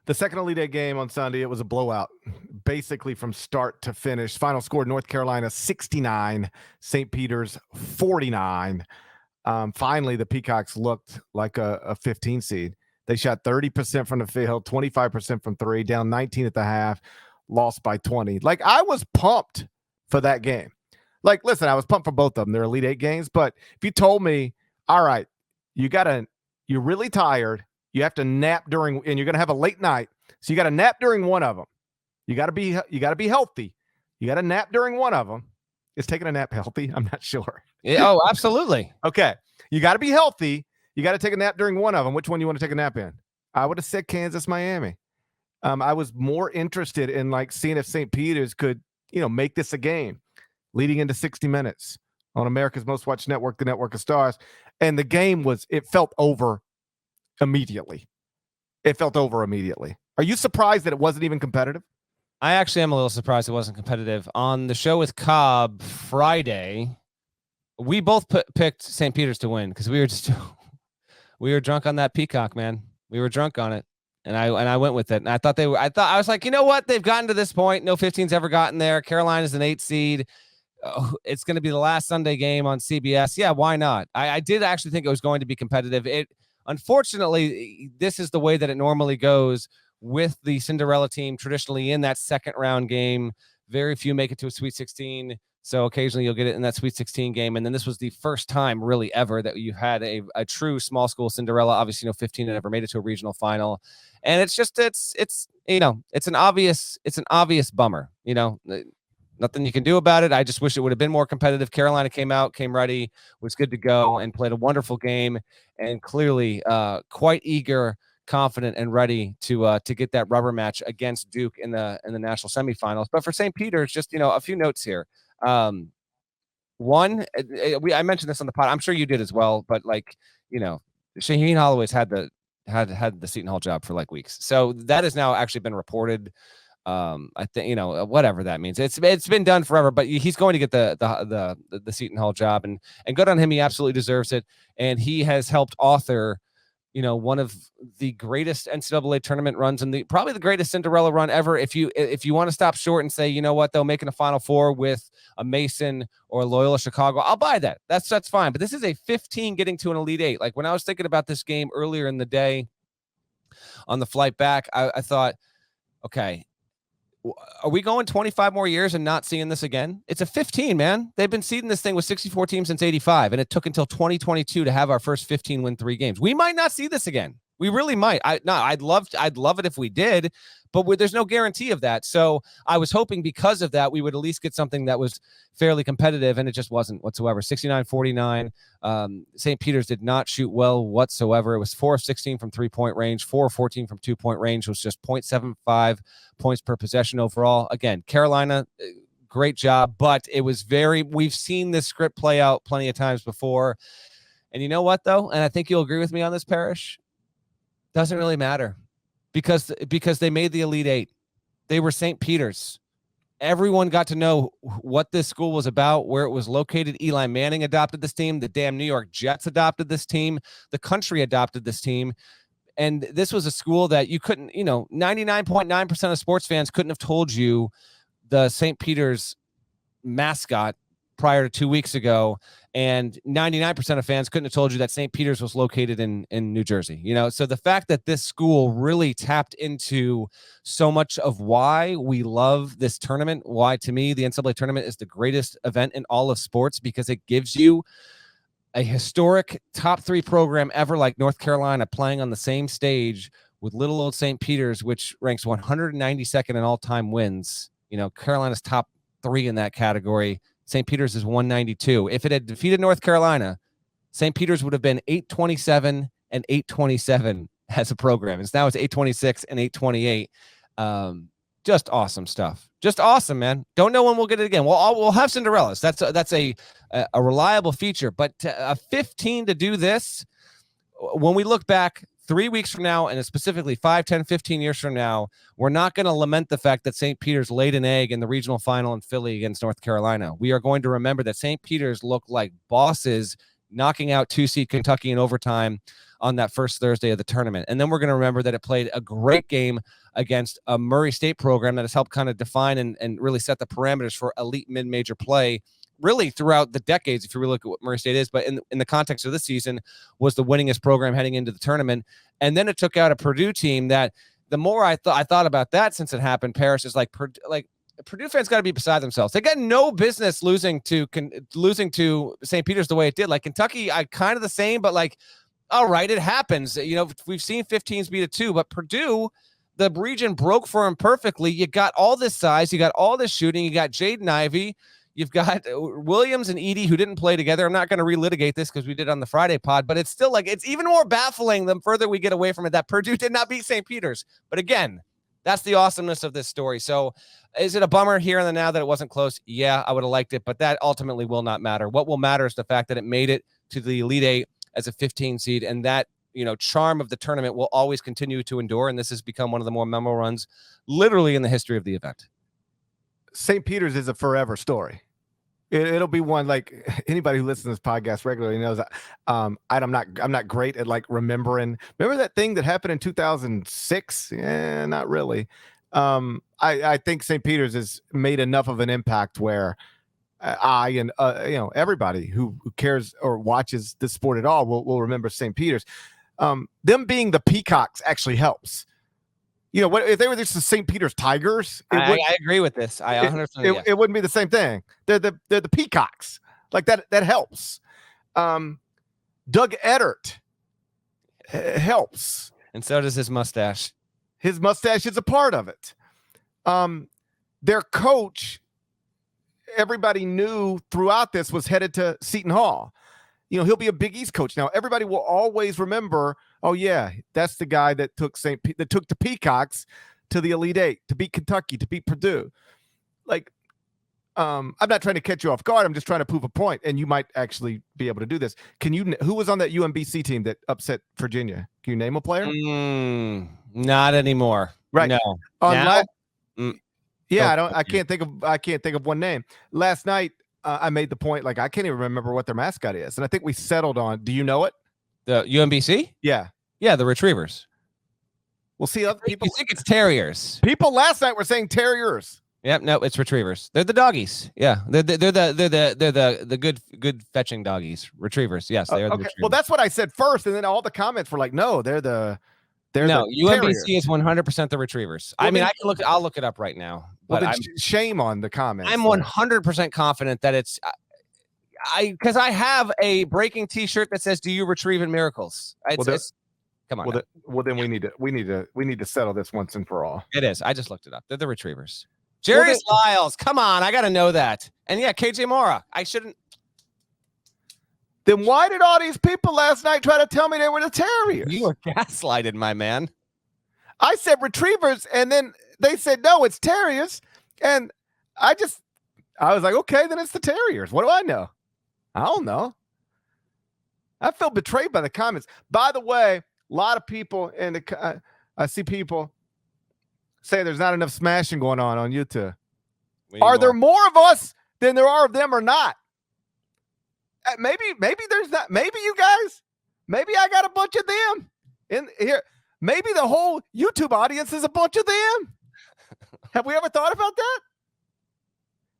The second Elite Eight game on Sunday, it was a blowout, basically from start to finish. Final score, North Carolina 69, St. Peter's 49. Finally, the Peacocks looked like a 15 seed. They shot 30% from the field, 25% from three, down 19 at the half, lost by 20. Like, I was pumped for that game. Like, listen, I was pumped for both of them. They're Elite Eight games. But if you told me, all right, you're really tired, you have to nap during, and you're going to have a late night. So you got to nap during one of them. You got to be healthy. You got to nap during one of them. Is taking a nap healthy? I'm not sure. Yeah, oh, absolutely. Okay. You got to be healthy. You got to take a nap during one of them. Which one you want to take a nap in? I would have said Kansas, Miami. I was more interested in like seeing if St. Peter's could, make this a game leading into 60 minutes on America's Most Watched Network, the Network of Stars. And the game it felt over immediately. Are you surprised that it wasn't even competitive? I actually am a little surprised it wasn't competitive. On the show with Cobb Friday, we both picked St. Peter's to win because we were drunk on that Peacock, man. We were drunk on it, and I went with it. And I was like, you know what? They've gotten to this point. No 15's ever gotten there. Carolina's an 8 seed. Oh, it's going to be the last Sunday game on CBS. Yeah, why not? I did actually think it was going to be competitive. Unfortunately, this is the way that it normally goes with the Cinderella team. Traditionally, in that second round game, very few make it to a Sweet 16. So occasionally you'll get it in that Sweet 16 game. And then this was the first time really ever that you had a true small school Cinderella. Obviously, 15 had never made it to a regional final. And it's an obvious bummer, Nothing you can do about it. I just wish it would have been more competitive. Carolina came ready, was good to go, and played a wonderful game, and clearly quite eager, confident, and ready to get that rubber match against Duke in the national semifinals. But for St. Peter's, just a few notes here. One, I mentioned this on the pod. I'm sure you did as well. But Shaheen Holloway's had the Seton Hall job for like weeks, so that has now actually been reported. I think whatever that means. It's been done forever, but he's going to get the Seton Hall job, and good on him. He absolutely deserves it, and he has helped author, one of the greatest NCAA tournament runs and probably the greatest Cinderella run ever. If you want to stop short and say, you know what, they'll make a Final Four with a Mason or Loyola Chicago, I'll buy that. That's fine. But this is a 15 getting to an Elite Eight. Like when I was thinking about this game earlier in the day on the flight back, I thought, okay, are we going 25 more years and not seeing this again? It's a 15, man. They've been seeding this thing with 64 teams since 85, and it took until 2022 to have our first 15 win 3 games. We might not see this again. We really might. I'd love it if we did, but there's no guarantee of that. So I was hoping because of that, we would at least get something that was fairly competitive, and it just wasn't whatsoever. 69-49. St. Peter's did not shoot well whatsoever. It was 4 of 16 from 3-point range, 4 of 14 from 2-point range. It was just 0.75 points per possession overall. Again, Carolina, great job, but it was we've seen this script play out plenty of times before. And you know what, though? And I think you'll agree with me on this, Parrish. Doesn't really matter because they made the Elite Eight. They were St. Peter's. Everyone got to know what this school was about, where it was located. Eli Manning adopted this team. The damn New York Jets adopted this team. The country adopted this team. And this was a school that you couldn't, 99.9% of sports fans couldn't have told you the St. Peter's mascot prior to 2 weeks ago. And 99% of fans couldn't have told you that St. Peter's was located in New Jersey. So the fact that this school really tapped into so much of why we love this tournament, why to me the NCAA tournament is the greatest event in all of sports, because it gives you a historic top 3 program ever like North Carolina playing on the same stage with little old St. Peter's, which ranks 192nd in all-time wins. Carolina's top 3 in that category. St. Peter's is 192. If it had defeated North Carolina, St. Peter's would have been 827 and 827 as a program. Now it's 826 and 828. Just awesome stuff. Just awesome, man. Don't know when we'll get it again. We'll have Cinderellas. That's a reliable feature. But a 15 to do this, when we look back 3 weeks from now, and specifically 5, 10, 15 years from now, we're not going to lament the fact that St. Peter's laid an egg in the regional final in Philly against North Carolina. We are going to remember that St. Peter's looked like bosses knocking out 2-seed Kentucky in overtime on that first Thursday of the tournament. And then we're going to remember that it played a great game against a Murray State program that has helped kind of define and really set the parameters for elite mid-major play really throughout the decades, if you really look at what Murray State is. But in the context of this season, was the winningest program heading into the tournament. And then it took out a Purdue team that the more I thought about that since it happened, Parrish, is like Purdue fans got to be beside themselves. They got no business losing to St. Peter's the way it did. Like Kentucky, I kind of the same, but like, all right, it happens. You know, we've seen 15s beat a 2, but Purdue, the region broke for him perfectly. You got all this size, you got all this shooting, you got Jaden Ivey, you've got Williams and Edey who didn't play together. I'm not going to relitigate this because we did on the Friday pod, but it's still like, it's even more baffling the further we get away from it that Purdue did not beat St. Peter's. But again, that's the awesomeness of this story. So is it a bummer here and the now that it wasn't close? Yeah, I would have liked it, but that ultimately will not matter. What will matter is the fact that it made it to the Elite Eight as a 15 seed, and that, you know, charm of the tournament will always continue to endure. And this has become one of the more memorable runs literally in the history of the event. St. Peter's is a forever story. It'll be one, like anybody who listens to this podcast regularly knows that I'm not great at like remembering. Remember that thing that happened in 2006? Yeah, not really. I think St. Peter's has made enough of an impact where I and everybody who cares or watches this sport at all will remember St. Peter's. Them being the Peacocks actually helps. You know, what if they were just the St. Peter's Tigers? I agree with this. I 100%. It wouldn't be the same thing. They're the Peacocks. Like that helps. Doug Eddert helps, and so does his mustache. His mustache is a part of it. Their coach, everybody knew throughout this, was headed to Seton Hall. You know, he'll be a Big East coach now. Everybody will always remember, oh yeah, that's the guy that took the Peacocks to the Elite Eight, to beat Kentucky, to beat Purdue. Like, I'm not trying to catch you off guard. I'm just trying to prove a point, and you might actually be able to do this. Who was on that UMBC team that upset Virginia? Can you name a player? Not anymore. Right. No. Yeah, I can't think of one name. Last night, I made the point, like, I can't even remember what their mascot is. And I think we settled on, do you know it? The UMBC? Yeah. Yeah, the Retrievers. We'll see. Other people think it's Terriers. People last night were saying Terriers. Yep, no, it's Retrievers. They're the doggies. Yeah, they're the good fetching doggies. Retrievers. Yes, they are. Okay. Well, that's what I said first, and then all the comments were like, "No, they're the UMBC Terriers. is 100% the Retrievers." Well, I mean, I'll look it up right now. Well, then shame on the comments. I'm 100% confident that it's because I have a breaking T-shirt that says, "Do you retrieve in miracles?" Come on. Well, then we need to settle this once and for all. It is. I just looked it up. They're the Retrievers. Jarius Lyles. Come on, I got to know that. And yeah, KJ Mora. I shouldn't. Then why did all these people last night try to tell me they were the Terriers? You were gaslighted, my man. I said Retrievers, and then they said, no, it's Terriers. And I was like, okay, then it's the Terriers. What do I know? I don't know. I feel betrayed by the comments. By the way, a lot of people I see people say there's not enough smashing going on YouTube. Are there more of us than there are of them or not? Maybe there's not. Maybe you guys. Maybe I got a bunch of them in here. Maybe the whole YouTube audience is a bunch of them. Have we ever thought about that?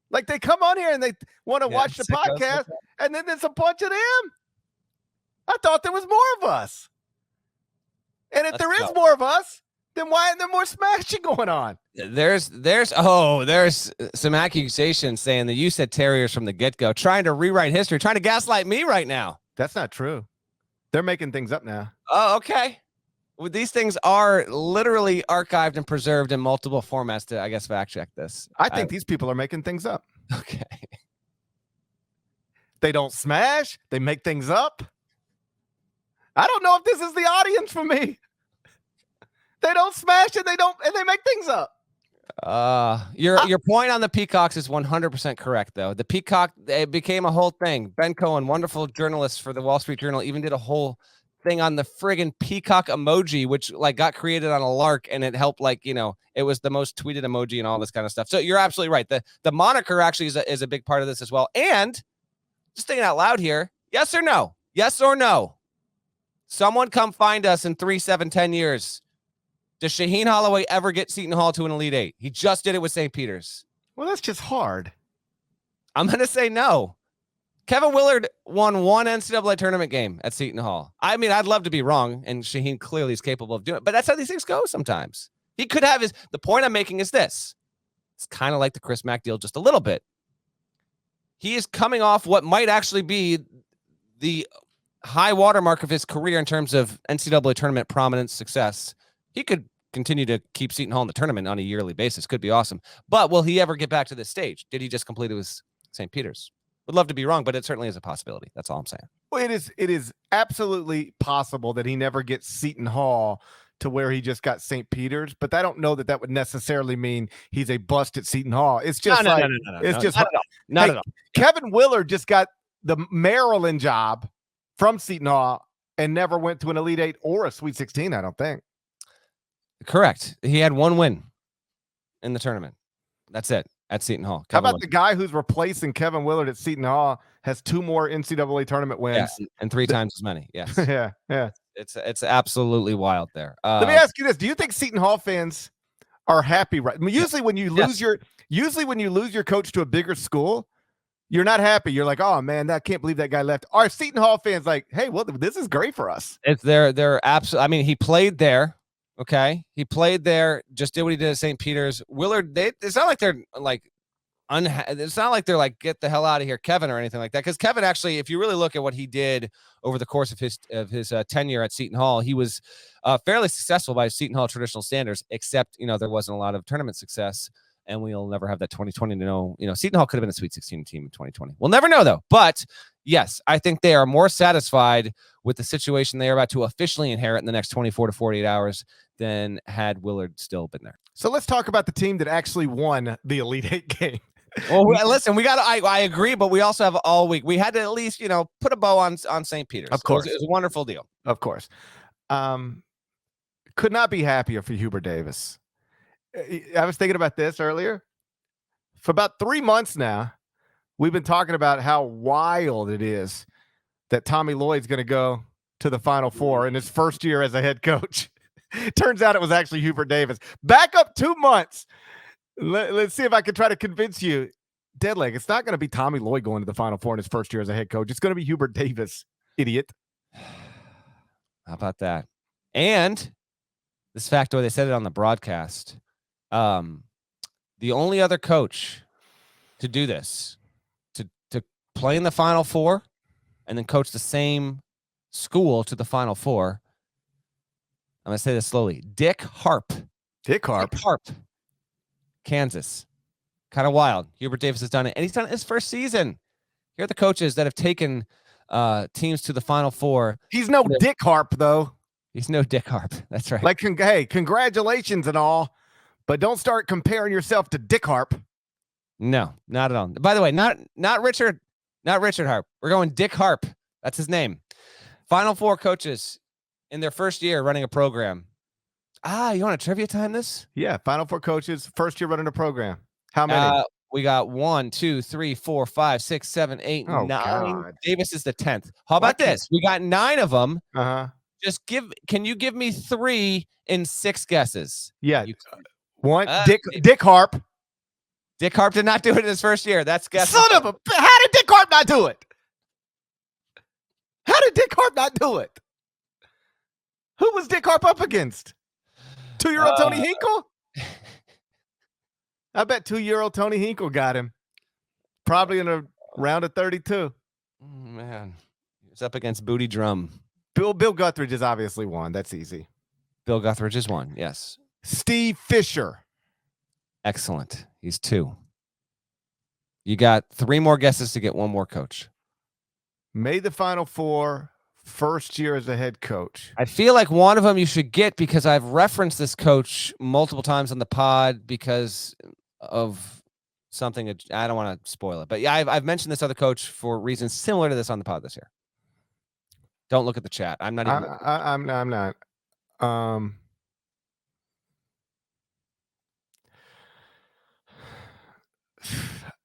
Like they come on here and they want to watch the podcast, and then there's a bunch of them. I thought there was more of us. And if there is more of us, then why isn't there more smashing going on? There's some accusations saying that you said Terriers from the get-go, trying to rewrite history, trying to gaslight me right now. That's not true. They're making things up now. Oh, okay. Well, these things are literally archived and preserved in multiple formats to, I guess, fact check this. I think these people are making things up. Okay. They don't smash. They make things up. I don't know if this is the audience for me. They don't smash and they make things up. Your point on the Peacocks is 100% correct, though. The Peacock, it became a whole thing. Ben Cohen, wonderful journalist for the Wall Street Journal, even did a whole thing on the friggin' peacock emoji, which like got created on a lark, and it helped, like, you know, it was the most tweeted emoji and all this kind of stuff. So you're absolutely right. The moniker actually is a big part of this as well. And just thinking out loud here, yes or no? Yes or no? Someone come find us in 3, 7, 10 years. Does Shaheen Holloway ever get Seton Hall to an Elite Eight? He just did it with St. Peter's. Well, that's just hard. I'm going to say no. Kevin Willard won one NCAA tournament game at Seton Hall. I mean, I'd love to be wrong, and Shaheen clearly is capable of doing it, but that's how these things go sometimes. He could have his. The point I'm making is this. It's kind of like the Chris Mack deal just a little bit. He is coming off what might actually be the high watermark of his career in terms of NCAA tournament prominence, success. He could continue to keep Seton Hall in the tournament on a yearly basis. Could be awesome. But will he ever get back to this stage? Did he just complete it with St. Peter's? Would love to be wrong, but it certainly is a possibility. That's all I'm saying. Well, it is absolutely possible that he never gets Seton Hall to where he just got St. Peter's, but I don't know that that would necessarily mean he's a bust at Seton Hall. It's just No, it's just not at all. Not at all. Kevin Willard just got the Maryland job from Seton Hall and never went to an Elite Eight or a Sweet 16, I don't think. Correct. He had one win in the tournament. That's it at Seton Hall. How about the guy who's replacing Kevin Willard at Seton Hall has 2 more NCAA tournament wins? Yeah, and 3 times as many. Yes. yeah. It's absolutely wild there. Let me ask you this. Do you think Seton Hall fans are happy? Right. I mean, usually when you lose your coach to a bigger school, you're not happy. You're like, oh man, I can't believe that guy left. Are Seton Hall fans like, hey, well, this is great for us? It's they're absolutely. I mean, he played there. Okay, he played there. Just did what he did at St. Peter's. Willard. It's not like they're like it's not like they're like, get the hell out of here, Kevin, or anything like that. Because Kevin actually, if you really look at what he did over the course of his tenure at Seton Hall, he was fairly successful by Seton Hall traditional standards. Except there wasn't a lot of tournament success. And we'll never have that 2020 to know. Seton Hall could have been a Sweet 16 team in 2020. We'll never know, though. But yes, I think they are more satisfied with the situation they are about to officially inherit in the next 24 to 48 hours than had Willard still been there. So let's talk about the team that actually won the Elite Eight game. Well, listen, we got. I agree, but we also have all week. We had to at least, put a bow on St. Peter's. Of course, it was a wonderful deal. Of course, could not be happier for Hubert Davis. I was thinking about this earlier. For about 3 months now, we've been talking about how wild it is that Tommy Lloyd's going to go to the Final Four in his first year as a head coach. Turns out it was actually Hubert Davis. Back up 2 months. Let's see if I can try to convince you. Deadleg, it's not going to be Tommy Lloyd going to the Final Four in his first year as a head coach. It's going to be Hubert Davis, idiot. How about that? And this factoid, they said it on the broadcast. The only other coach to do this, to play in the Final Four and then coach the same school to the Final Four, I'm going to say this slowly. Dick Harp. Kansas. Kind of wild. Hubert Davis has done it, and he's done it his first season. Here are the coaches that have taken teams to the Final Four. He's no Dick Harp, though. He's no Dick Harp. That's right. Like, hey, congratulations and all, but don't start comparing yourself to Dick Harp. No, not at all. By the way, not Richard Harp. We're going Dick Harp. That's his name. Final Four coaches in their first year running a program. You want a trivia time this? Yeah, Final Four coaches, first year running a program. How many? We got 1, 2, 3, 4, 5, 6, 7, 8, 9. God. Davis is the 10th. How about this? We got 9 of them. Just can you give me 3 in 6 guesses? Yeah. One, Dick Harp. Dick Harp did not do it in his first year. That's guess. Son of a, how did Dick Harp not do it? How did Dick Harp not do it? Who was Dick Harp up against? 2-year-old Tony Hinkle? I bet 2-year-old Tony Hinkle got him. Probably in a round of 32. Man, he's up against Booty Drum. Bill Guthridge is obviously one. That's easy. Bill Guthridge is one. Yes. Steve Fisher. Excellent. He's 2. You got 3 more guesses to get 1 more coach. Made the Final Four, first year as a head coach. I feel like one of them you should get because I've referenced this coach multiple times on the pod because of something. I don't want to spoil it, but yeah, I've mentioned this other coach for reasons similar to this on the pod this year. Don't look at the chat. I'm not even. I'm not.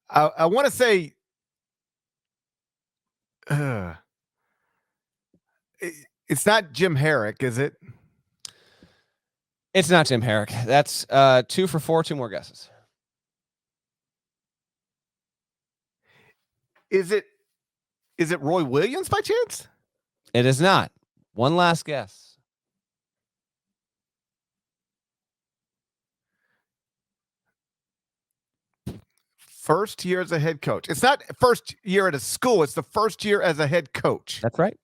I want to say It's not Jim Herrick, is it? It's not Jim Herrick. That's 2 for 4. 2 more guesses. Is it Roy Williams by chance? It is not. One last guess. First year as a head coach. It's not first year at a school. It's the first year as a head coach. That's right.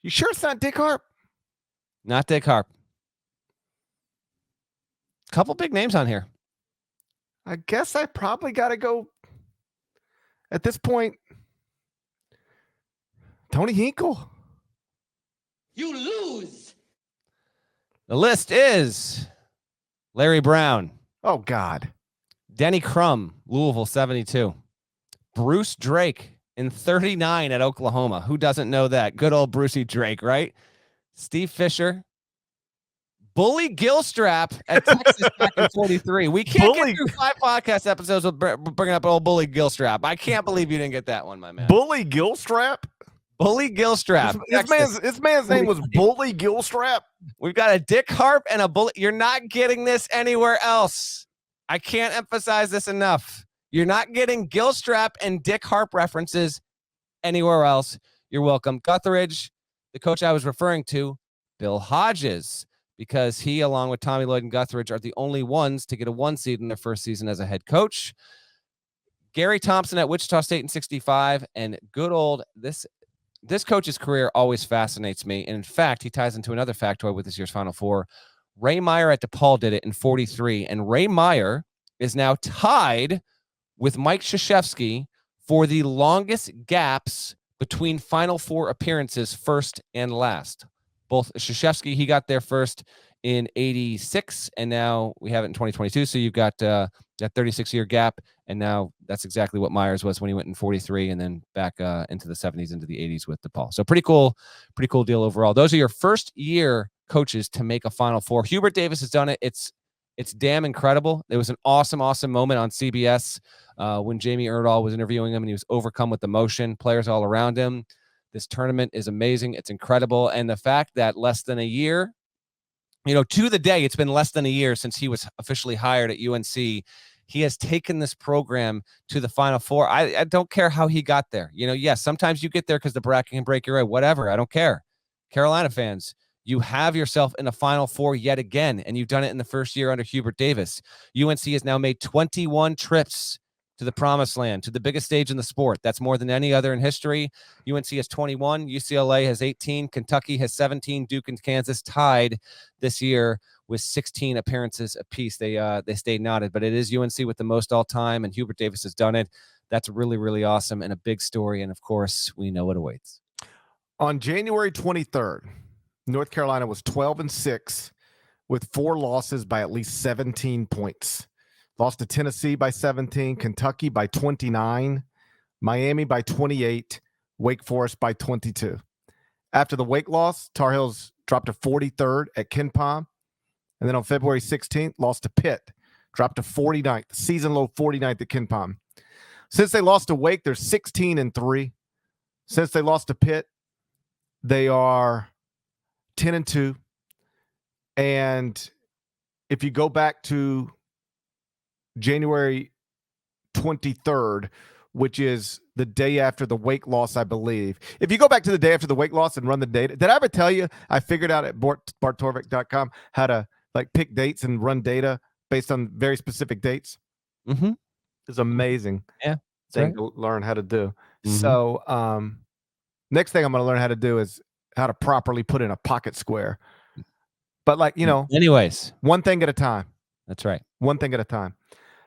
You sure it's not Dick Harp? Not Dick Harp. Couple big names on here. I guess I probably got to go at this point. Tony Hinkle. You lose. The list is Larry Brown. Oh, God. Denny Crum, Louisville, 72. Bruce Drake in 39 at Oklahoma. Who doesn't know that? Good old Brucey Drake, right? Steve Fisher. Bully Gilstrap at Texas back in 43. We can't get through 5 podcast episodes with bringing up old Bully Gilstrap. I can't believe you didn't get that one, my man. Bully Gilstrap? Bully Gilstrap. This man's name was Bully Gilstrap? We've got a Dick Harp and a Bully. You're not getting this anywhere else. I can't emphasize this enough. You're not getting Gilstrap and Dick Harp references anywhere else. You're welcome. Guthridge, the coach I was referring to, Bill Hodges, because he, along with Tommy Lloyd and Guthridge, are the only ones to get a 1 seed in their first season as a head coach. Gary Thompson at Wichita State in 65, and good old this coach's career always fascinates me. And in fact, he ties into another factoid with this year's Final Four. Ray Meyer at DePaul did it in 43, and Ray Meyer is now tied with Mike Krzyzewski for the longest gaps between Final Four appearances, first and last. Both Krzyzewski, he got there first in 86, and now we have it in 2022. So you've got that 36-year gap, and now that's exactly what Myers was when he went in 43, and then back into the 70s, into the 80s with DePaul. So pretty cool deal overall. Those are your first-year coaches to make a Final Four. Hubert Davis has done it. It's damn incredible. It was an awesome moment on CBS when Jamie Erdahl was interviewing him, and he was overcome with emotion. Players all around him. This tournament is amazing. It's incredible. And the fact that less than a year, to the day, it's been less than a year since he was officially hired at UNC. He has taken this program to the Final Four. I don't care how he got there. Yes, sometimes you get there because the bracket can break your way. Whatever. I don't care. Carolina fans, you have yourself in a Final Four yet again, and you've done it in the first year under Hubert Davis. UNC has now made 21 trips to the promised land, to the biggest stage in the sport. That's more than any other in history. UNC has 21, UCLA has 18, Kentucky has 17, Duke and Kansas tied this year with 16 appearances apiece. They stayed knotted, but it is UNC with the most all time, and Hubert Davis has done it. That's really, really awesome and a big story, and of course, we know what awaits. On January 23rd, North Carolina was 12-6 with 4 losses by at least 17 points. Lost to Tennessee by 17, Kentucky by 29, Miami by 28, Wake Forest by 22. After the Wake loss, Tar Heels dropped to 43rd at KenPom. And then on February 16th, lost to Pitt, dropped to 49th, season low 49th at KenPom. Since they lost to Wake, they're 16-3. Since they lost to Pitt, they are 10-2. And if you go back to January 23rd, which is the day after the Wake loss, I believe. If you go back to the day after the Wake loss and run the data, did I ever tell you I figured out at barttorvik.com how to pick dates and run data based on very specific dates? Mm-hmm. It's amazing. Yeah, thing to learn how to do. Mm-hmm. So next thing I'm going to learn how to do is how to properly put in a pocket square. But anyways, one thing at a time. That's right. One thing at a time.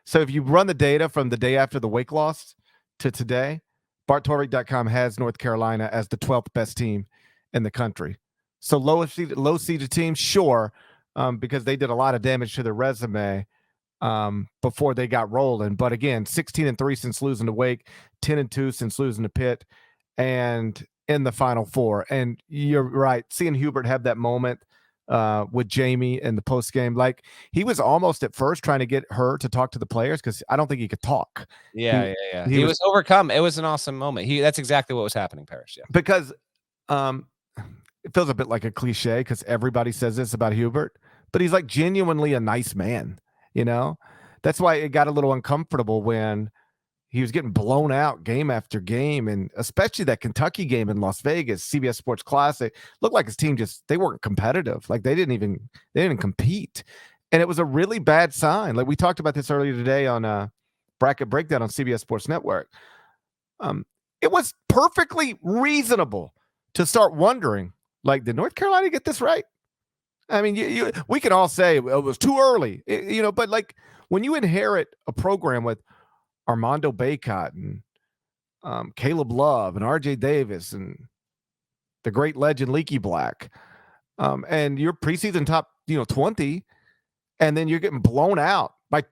So if you run the data from the day after the Wake loss to today, barttorvik.com has North Carolina as the 12th best team in the country. So low-seeded team, sure, because they did a lot of damage to their resume before they got rolling. But again, 16-3 since losing to Wake, 10-2 since losing to Pitt, and in the Final Four. And you're right, seeing Hubert have that moment with Jamie in the post game. Like he was almost at first trying to get her to talk to the players because I don't think he could talk. Yeah. He was overcome. It was an awesome moment. That's exactly what was happening, Parrish. Yeah. Because it feels a bit like a cliche because everybody says this about Hubert, but he's like genuinely a nice man. That's why it got a little uncomfortable when he was getting blown out game after game, and especially that Kentucky game in Las Vegas, CBS Sports Classic, looked like his team they weren't competitive. Like they didn't compete. And it was a really bad sign. Like we talked about this earlier today on Bracket Breakdown on CBS Sports Network. It was perfectly reasonable to start wondering, like, did North Carolina get this right? I mean, we can all say it was too early, but like when you inherit a program with Armando Bacot and Caleb Love and RJ Davis and the great legend Leaky Black, and your preseason top 20, and then you're getting blown out by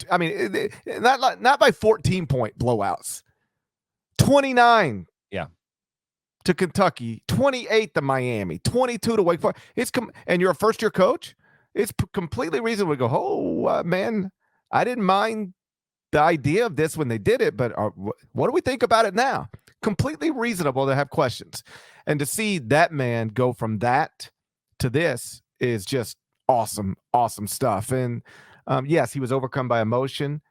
not by 14-point blowouts, 29 to Kentucky, 28 to Miami, 22 to Wake Forest. And you're a first-year coach. It's completely reasonable to go, oh man, I didn't mind the idea of this when they did it, but what do we think about it now? Completely reasonable to have questions. And to see that man go from that to this is just awesome stuff. And yes, he was overcome by emotion.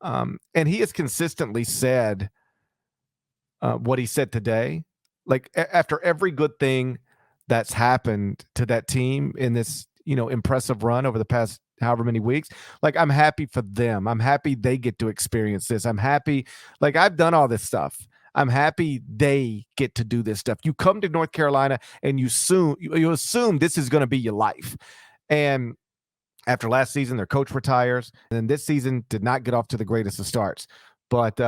And he has consistently said what he said today. Like after every good thing that's happened to that team in this, impressive run over the past however many weeks, like I'm happy for them. I'm happy they get to experience this. I'm happy, like I've done all this stuff. I'm happy they get to do this stuff. You come to North Carolina and you assume this is going to be your life. And after last season, their coach retires, and then this season did not get off to the greatest of starts. But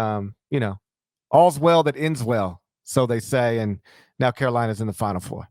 all's well that ends well, so they say. And now Carolina's in the Final Four.